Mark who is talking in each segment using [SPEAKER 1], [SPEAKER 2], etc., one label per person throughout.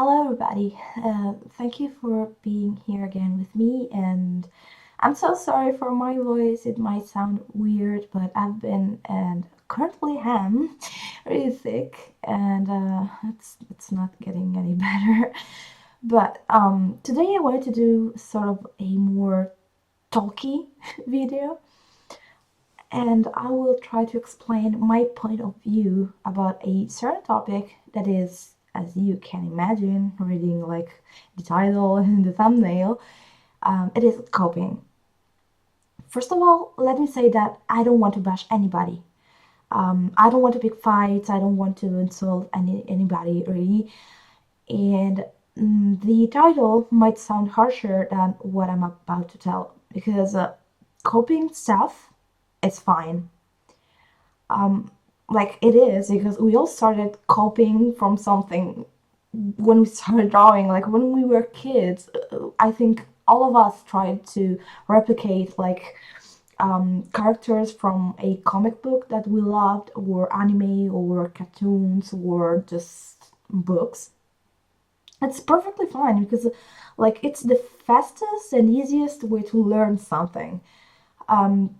[SPEAKER 1] Hello, everybody. Thank you for being here again with me. And I'm so sorry for my voice. It might sound weird, but I've been and currently am really sick, and it's not getting any better. But today I wanted to do sort of a more talky video, and I will try to explain my point of view about a certain topic that is, as you can imagine, reading like the title and the thumbnail, it is coping. First of all, let me say that I don't want to bash anybody. I don't want to pick fights. I don't want to insult anybody really. And the title might sound harsher than what I'm about to tell because coping stuff is fine. um, like it is because we all started copying from something when we started drawing, like when we were kids. I think all of us tried to replicate like characters from a comic book that we loved, or anime, or cartoons, or just books. It's perfectly fine because like it's the fastest and easiest way to learn something. um,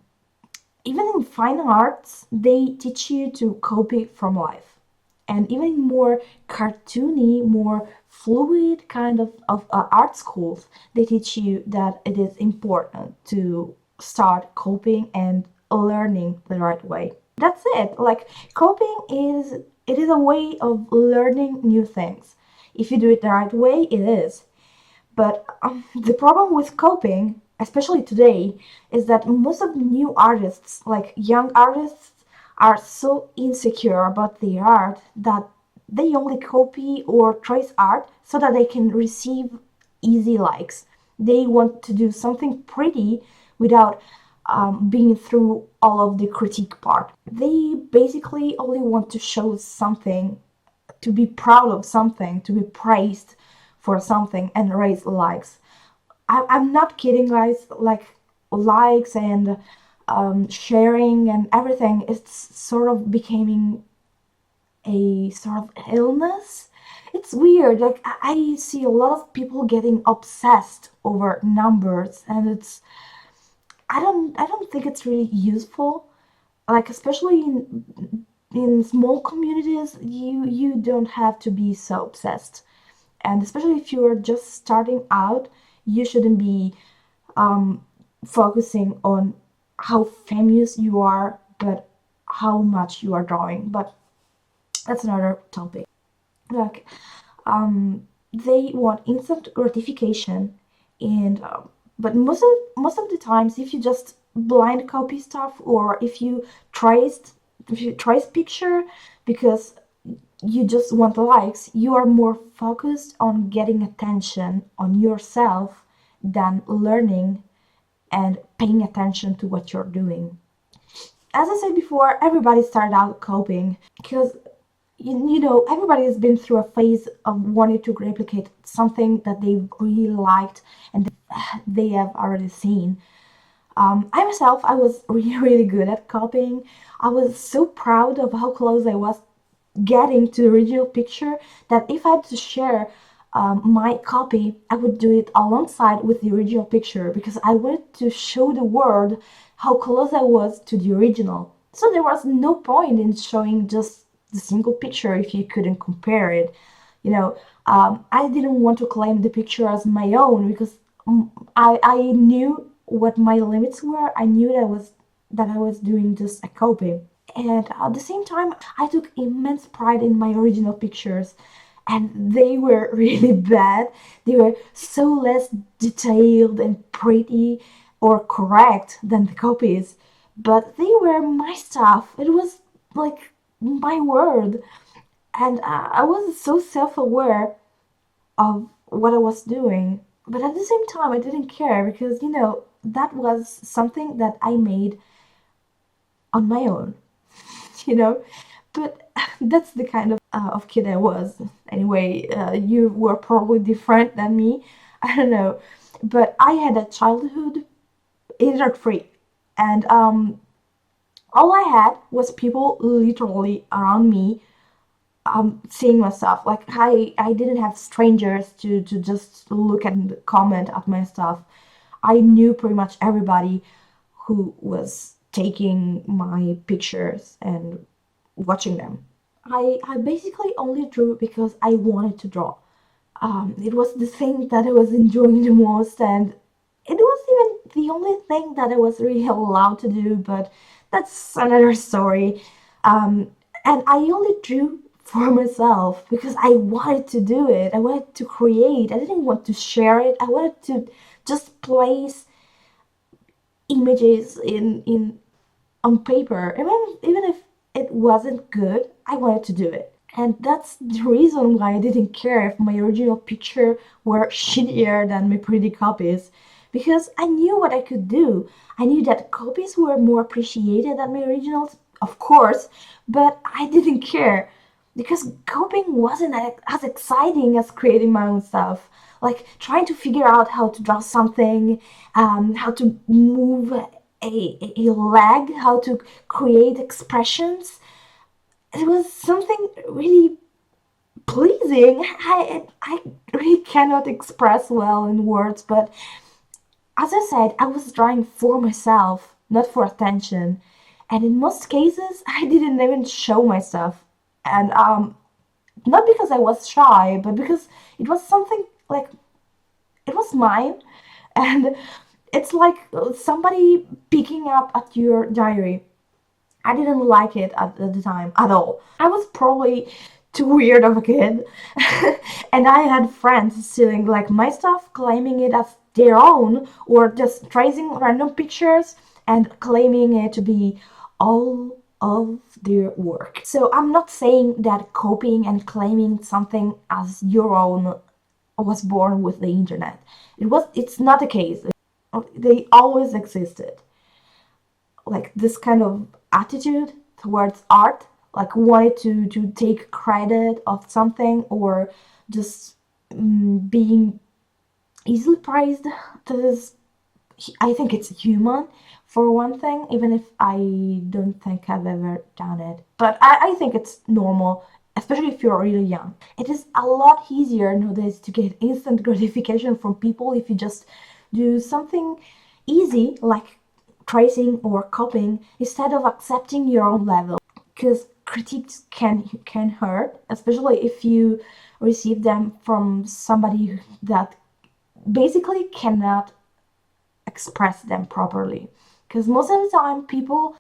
[SPEAKER 1] Even in fine arts, they teach you to copy from life. And even in more cartoony, more fluid kind of art schools, they teach you that it is important to start coping and learning the right way. That's it. Like coping is it is a way of learning new things. If you do it the right way, it is. But the problem with coping, especially today, is that most of the new artists, like young artists, are so insecure about their art that they only copy or trace art so that they can receive easy likes. They want to do something pretty without being through all of the critique part. They basically only want to show something, to be proud of something, to be praised for something and raise likes. I'm not kidding, guys. Like likes and sharing and everything, it's sort of becoming a sort of illness. It's weird. Like I see a lot of people getting obsessed over numbers, and I don't think it's really useful. Like especially in small communities, you don't have to be so obsessed. And especially if you're just starting out, you shouldn't be focusing on how famous you are, but how much you are drawing. But that's another topic. Like they want instant gratification, and but most of the times, if you just blind copy stuff, or if you trace picture because you just want likes, you are more focused on getting attention on yourself than learning and paying attention to what you're doing. As I said before, everybody started out coping because everybody has been through a phase of wanting to replicate something that they really liked and they have already seen. I myself, I was really, really good at copying. I was so proud of how close I was getting to the original picture that if I had to share my copy, I would do it alongside with the original picture because I wanted to show the world how close I was to the original. So there was no point in showing just the single picture if you couldn't compare it. You know, I didn't want to claim the picture as my own because I knew what my limits were. I knew that I was doing just a copy. And at the same time, I took immense pride in my original pictures, and they were really bad. They were so less detailed and pretty or correct than the copies, but they were my stuff. It was like my word, and I was so self aware of what I was doing. But at the same time, I didn't care because, that was something that I made on my own. you know but that's the kind of kid I was. Anyway, you were probably different than me. I don't know, but I had a childhood internet free, and all I had was people literally around me seeing my stuff. Like I didn't have strangers to just look and comment at my stuff. I knew pretty much everybody who was taking my pictures and watching them. I basically only drew because I wanted to draw. It was the thing that I was enjoying the most, and it was even the only thing that I was really allowed to do, but that's another story. Um, and I only drew for myself because I wanted to do it. I wanted to create. I didn't want to share it. I wanted to just place images in on paper. Even if it wasn't good, I wanted to do it. And that's the reason why I didn't care if my original picture were shittier than my pretty copies. Because I knew what I could do. I knew that copies were more appreciated than my originals, of course, but I didn't care. Because copying wasn't as exciting as creating my own stuff. Like trying to figure out how to draw something, how to move a leg, how to create expressions. It was something really pleasing. I really cannot express well in words, but as I said, I was drawing for myself, not for attention. And in most cases, I didn't even show my stuff. And not because I was shy, but because it was something like it was mine. And it's like somebody picking up at your diary. I didn't like it at the time at all. I was probably too weird of a kid. And I had friends stealing like my stuff, claiming it as their own, or just tracing random pictures and claiming it to be all of their work. So I'm not saying that copying and claiming something as your own was born with the internet. It's not the case. They always existed. Like this kind of attitude towards art, like wanted to take credit of something, or just being easily praised. This, I think it's human for one thing, even if I don't think I've ever done it. But I think it's normal, especially if you're really young. It is a lot easier nowadays to get instant gratification from people if you just do something easy like tracing or copying instead of accepting your own level, because critiques can hurt, especially if you receive them from somebody that basically cannot express them properly. Because most of the time people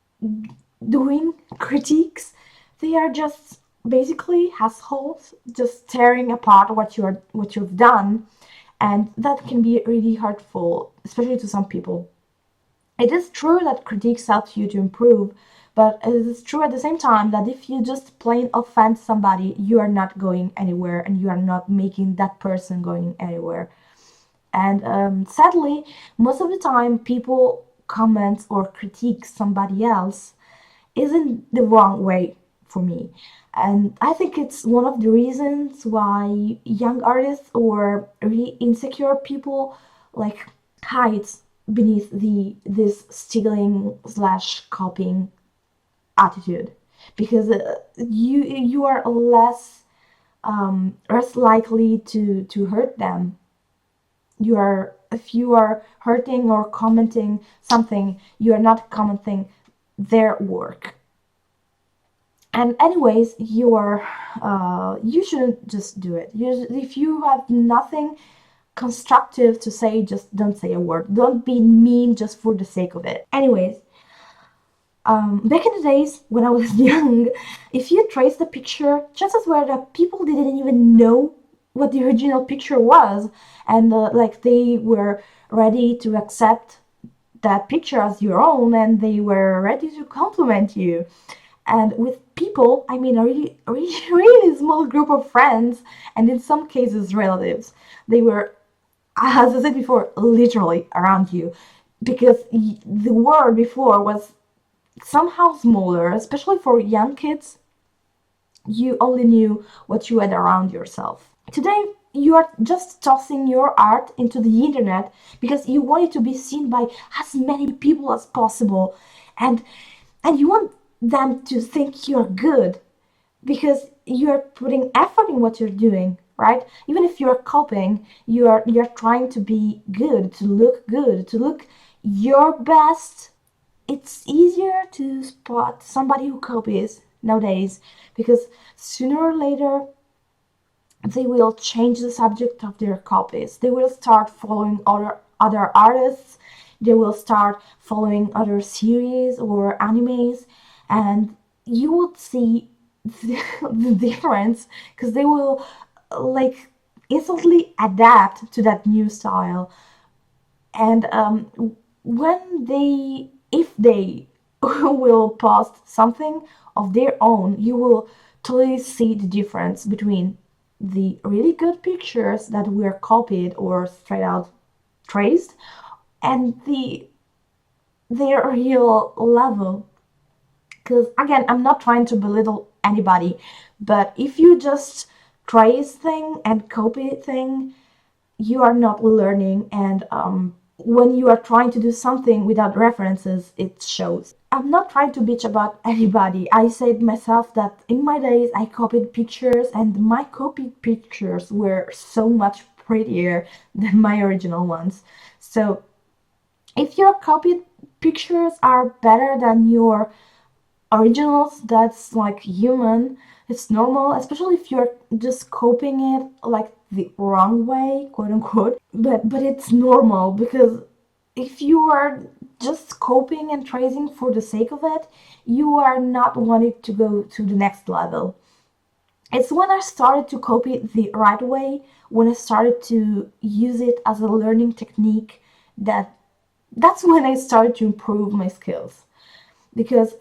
[SPEAKER 1] doing critiques, they are just basically assholes, just tearing apart what you've done, and that can be really hurtful, especially to some people. It is true that critiques help you to improve, but it is true at the same time that if you just plain offend somebody, you are not going anywhere and you are not making that person going anywhere. And sadly, most of the time, people comment or critique somebody else isn't the wrong way for me. And I think it's one of the reasons why young artists or really insecure people like hides beneath the this stealing slash copying attitude, because you are less likely to hurt them. You are, if you are hurting or commenting something, you are not commenting their work. And anyways, you shouldn't just do it. If you have nothing constructive to say, just don't say a word. Don't be mean just for the sake of it. Anyways, back in the days when I was young, if you trace the picture, chances were that people didn't even know what the original picture was, and like they were ready to accept that picture as your own, and they were ready to compliment you. And with people, I mean a really small group of friends, and in some cases relatives. They were, as I said before, literally around you, because the world before was somehow smaller, especially for young kids. You only knew what you had around yourself. Today, you are just tossing your art into the internet because you want it to be seen by as many people as possible, and you want them to think you're good, because you're putting effort in what you're doing, right? Even if you're copying, you're trying to be good, to look your best. It's easier to spot somebody who copies nowadays because sooner or later they will change the subject of their copies. They will start following other artists. They will start following other series or animes, and you would see the difference because they will like instantly adapt to that new style. And when they, if they will post something of their own, you will totally see the difference between the really good pictures that were copied or straight out traced and their real level. Because again, I'm not trying to belittle anybody, but if you just trace thing and copy thing, you are not learning, and when you are trying to do something without references, it shows. I'm not trying to bitch about anybody. I said myself that in my days I copied pictures, and my copied pictures were so much prettier than my original ones. So if your copied pictures are better than your originals, that's like human. It's normal, especially if you're just copying it like the wrong way, quote unquote. But it's normal because if you are just copying and tracing for the sake of it, you are not wanting to go to the next level. It's when I started to copy it the right way, when I started to use it as a learning technique, that's when I started to improve my skills. Because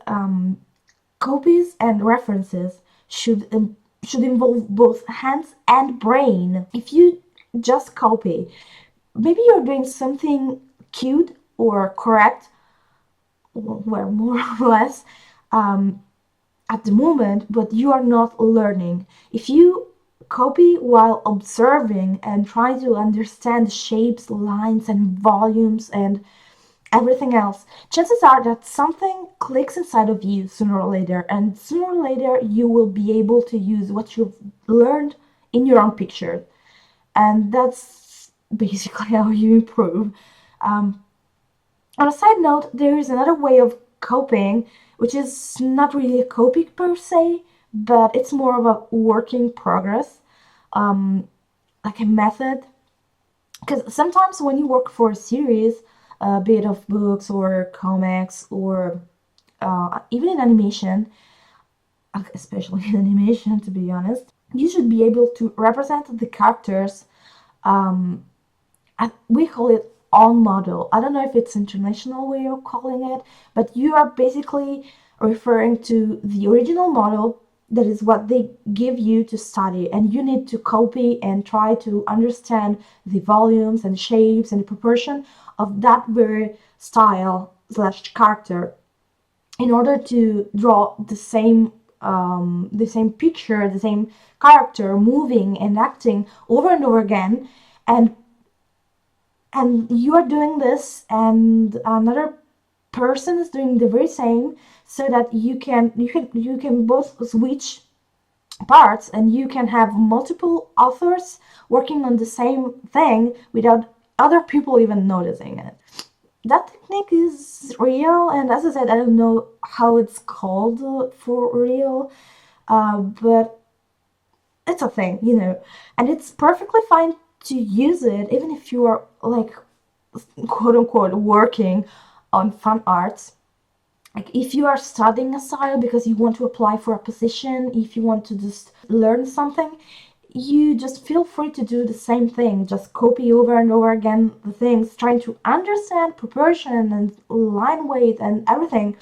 [SPEAKER 1] copies and references should involve both hands and brain. If you just copy, maybe you're doing something cute or correct, well, more or less, um, at the moment, but you are not learning. If you copy while observing and try to understand shapes, lines, and volumes and everything else, chances are that something clicks inside of you sooner or later, and sooner or later you will be able to use what you've learned in your own picture. And that's basically how you improve. Um, on a side note, there is another way of coping, which is not really a copy per se, but it's more of a work in progress, um, like a method. Because sometimes when you work for a series, a bit of books or comics or even in animation, especially in animation, to be honest, you should be able to represent the characters. Um, we call it on model. I don't know if it's international way of calling it, but you are basically referring to the original model. That is what they give you to study, and you need to copy and try to understand the volumes and shapes and the proportion of that very style slash character in order to draw the same picture, the same character moving and acting over and over again, and you are doing this and another person is doing the very same, so that you can both switch parts and you can have multiple authors working on the same thing without other people even noticing it. That technique is real, and as I said, I don't know how it's called for real, but it's a thing, and it's perfectly fine to use it even if you are like quote unquote working on fun arts. Like if you are studying a style because you want to apply for a position, if you want to just learn something, you just feel free to do the same thing. Just copy over and over again the things, trying to understand proportion and line weight and everything.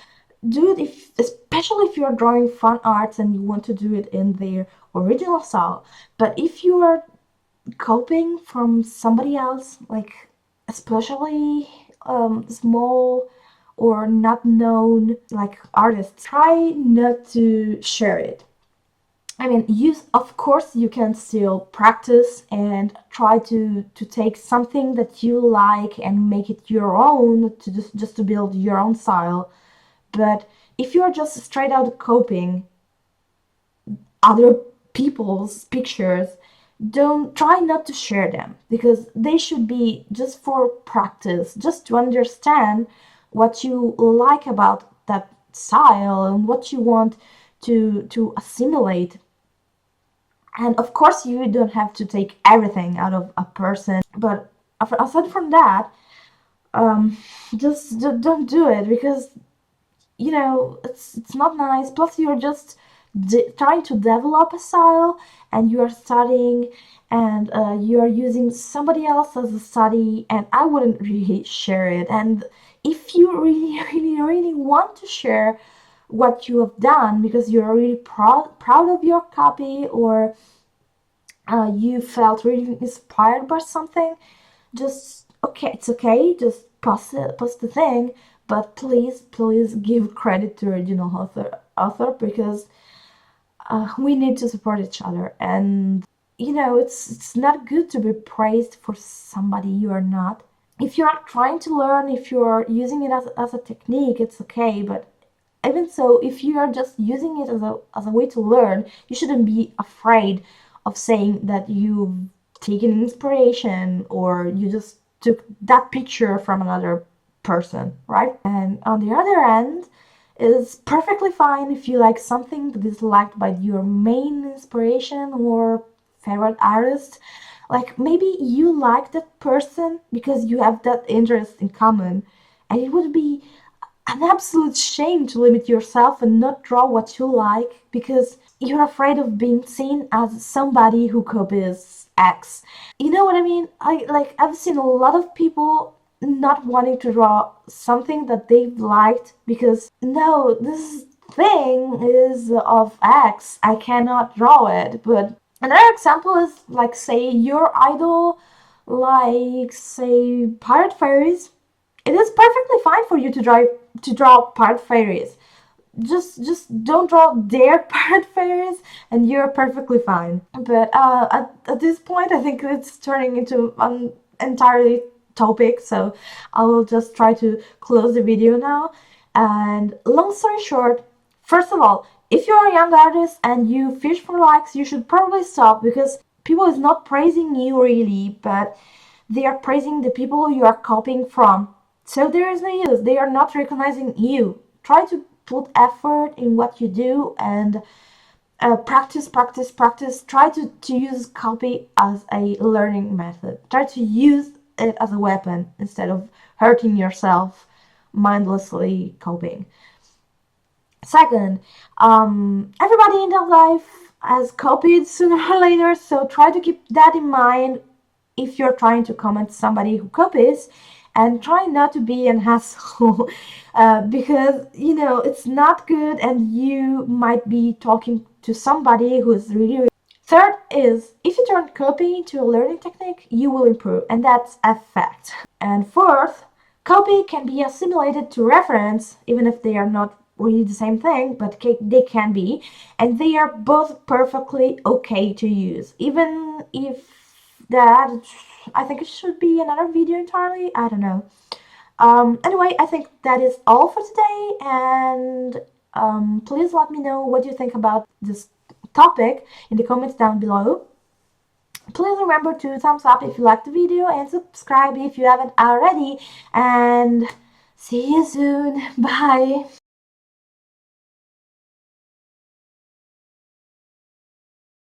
[SPEAKER 1] Do it especially if you are drawing fun arts and you want to do it in their original style. But if you are copying from somebody else, like especially small or not known like artists, try not to share it. I mean, of course you can still practice and try to take something that you like and make it your own, to just to build your own style. But if you're just straight out copying other people's pictures, don't try not to share them, because they should be just for practice, just to understand what you like about that style and what you want to assimilate. And of course, you don't have to take everything out of a person, but aside from that, um, just don't do it, because it's not nice. Plus, you're just trying to develop a style, and you are studying, and you are using somebody else as a study, and I wouldn't really share it. And if you really really want to share what you have done, because you're really proud of your copy, or you felt really inspired by something, just okay, it's okay, just post the thing, but please give credit to original author, because we need to support each other. And it's not good to be praised for somebody you are not. If you're trying to learn, if you're using it as a technique, it's okay. But even so, if you are just using it as a way to learn, you shouldn't be afraid of saying that you've taken inspiration, or you just took that picture from another person, right? And on the other end, it's perfectly fine if you like something that is liked by your main inspiration or favorite artist. Like maybe you like that person because you have that interest in common, and it would be an absolute shame to limit yourself and not draw what you like because you're afraid of being seen as somebody who copies X. You know what I mean? I've seen a lot of people not wanting to draw something that they've liked because no, this thing is of X. I cannot draw it. But another example is like, say your idol, like say pirate fairies. It is perfectly fine for you to draw pirate fairies. Just don't draw their pirate fairies, and you're perfectly fine. But at this point, I think it's turning into an entirely topic, so I will just try to close the video now. And long story short, first of all, if you're a young artist and you fish for likes, you should probably stop, because people is not praising you really, but they are praising the people you are copying from. So there is no use. They are not recognizing you. Try to put effort in what you do, and practice. Try to use copy as a learning method. Try to use it as a weapon instead of hurting yourself mindlessly copying. Second, everybody in their life has copied sooner or later, so try to keep that in mind if you're trying to comment somebody who copies, and try not to be an asshole because it's not good, and you might be talking to somebody who's really. Third is, if you turn copy into a learning technique, you will improve, and that's a fact. And fourth, copy can be assimilated to reference, even if they are not really the same thing, but they can be, and they are both perfectly okay to use, even if that I think it should be another video entirely. I don't know. Anyway, I think that is all for today, and please let me know what you think about this topic in the comments down below. Please remember to thumbs up if you liked the video, and subscribe if you haven't already, and see you soon. Bye.